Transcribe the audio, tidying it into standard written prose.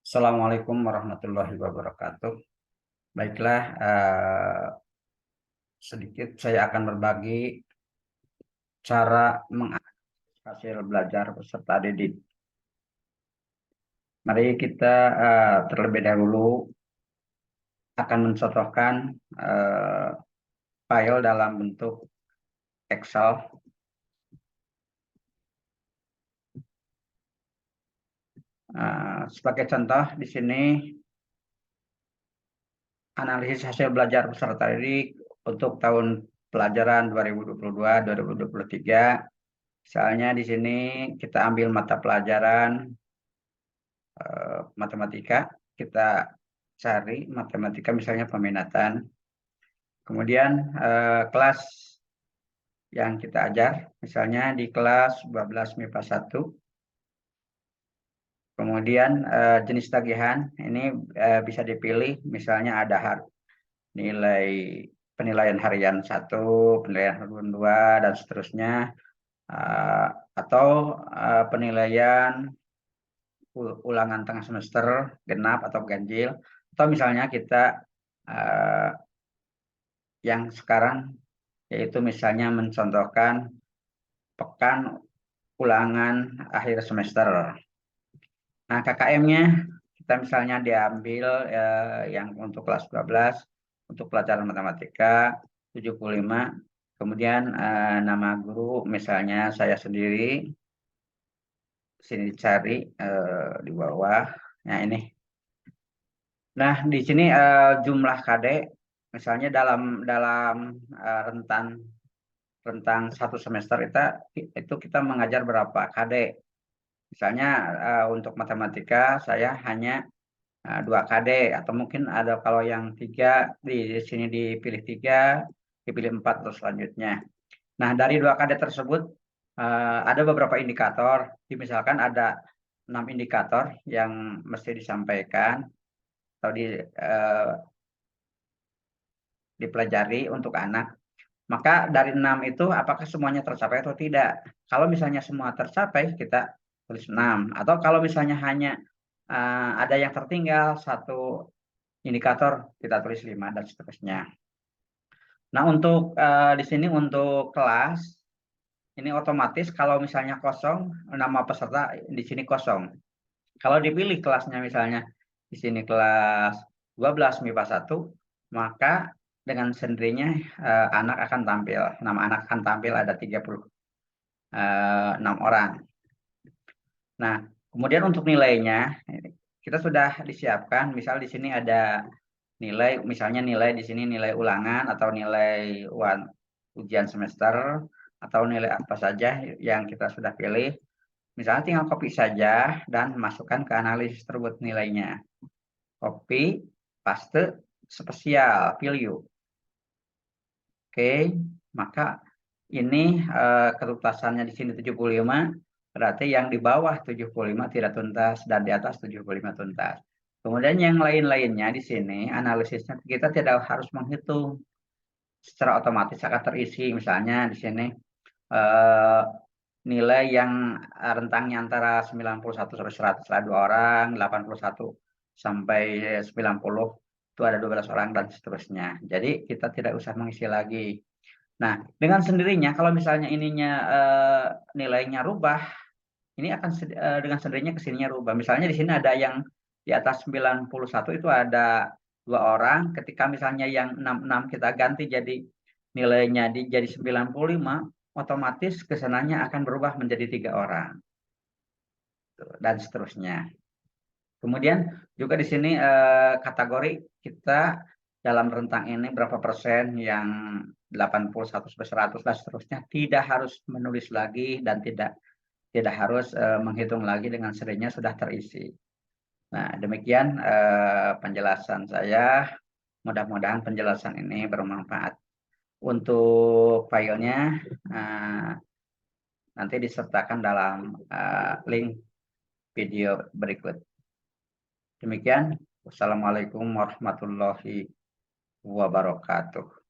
Assalamualaikum warahmatullahi wabarakatuh. Baiklah, sedikit saya akan berbagi cara menganalisis hasil belajar peserta didik. Mari kita terlebih dahulu akan mencontohkan file dalam bentuk Excel. Sebagai contoh di sini analisis hasil belajar peserta didik untuk tahun pelajaran 2022-2023. Misalnya di sini kita ambil mata pelajaran matematika, kita cari matematika misalnya peminatan. Kemudian kelas yang kita ajar, misalnya di kelas 12 MIPA 1. Kemudian jenis tagihan ini bisa dipilih, misalnya ada nilai penilaian harian 1, penilaian harian 2, dan seterusnya. Atau penilaian ulangan tengah semester, genap atau ganjil. Atau misalnya kita yang sekarang yaitu misalnya mencontohkan pekan ulangan akhir semester. Nah, KKM-nya kita misalnya diambil yang untuk kelas 12, untuk pelajaran matematika 75. Kemudian nama guru misalnya saya sendiri, sini dicari di bawah. Nah, ini. Nah, di sini jumlah KD misalnya dalam rentang satu semester itu kita mengajar berapa KD. Misalnya untuk matematika saya hanya 2 KD, atau mungkin ada kalau yang 3 di sini dipilih 3, dipilih 4 terus selanjutnya. Nah, dari 2 KD tersebut ada beberapa indikator. Misalkan ada 6 indikator yang mesti disampaikan atau dipelajari untuk anak. Maka dari 6 itu apakah semuanya tercapai atau tidak? Kalau misalnya semua tercapai, kita tulis 6. Atau kalau misalnya hanya ada yang tertinggal satu indikator, kita tulis 5 dan seterusnya. Nah, untuk di sini untuk kelas, ini otomatis kalau misalnya kosong, nama peserta di sini kosong. Kalau dipilih kelasnya misalnya di sini kelas 12 MIPA 1, maka dengan sendirinya anak akan tampil. Nama anak akan tampil ada 36 orang. Nah, kemudian untuk nilainya, kita sudah disiapkan. Misal di sini ada nilai, misalnya nilai di sini nilai ulangan atau nilai ujian semester atau nilai apa saja yang kita sudah pilih. Misalnya tinggal copy saja dan masukkan ke analisis tersebut nilainya. Copy, paste, spesial, value. Oke, maka ini ketuntasannya di sini 75, berarti yang di bawah 75 tidak tuntas dan di atas 75 tuntas. Kemudian yang lain-lainnya di sini analisisnya kita tidak harus menghitung, secara otomatis akan terisi. Misalnya di sini nilai yang rentangnya antara 91 sampai 100 ada 2 orang, 81 sampai 90 itu ada 12 orang dan seterusnya. Jadi kita tidak usah mengisi lagi. Nah, dengan sendirinya kalau misalnya ininya nilainya rubah, ini akan dengan sendirinya kesininya rubah. Misalnya di sini ada yang di atas 91 itu ada 2 orang. Ketika misalnya yang 66 kita ganti jadi nilainya jadi 95, otomatis kesananya akan berubah menjadi 3 orang. Dan seterusnya. Kemudian juga di sini kategori kita dalam rentang ini berapa persen yang 81 sampai 100 dan seterusnya, tidak harus menulis lagi dan tidak harus menghitung lagi, dengan sendirinya sudah terisi. Nah, demikian penjelasan saya. Mudah-mudahan penjelasan ini bermanfaat. Untuk filenya nanti disertakan dalam link video berikut. Demikian. Wassalamualaikum warahmatullahi wabarakatuh.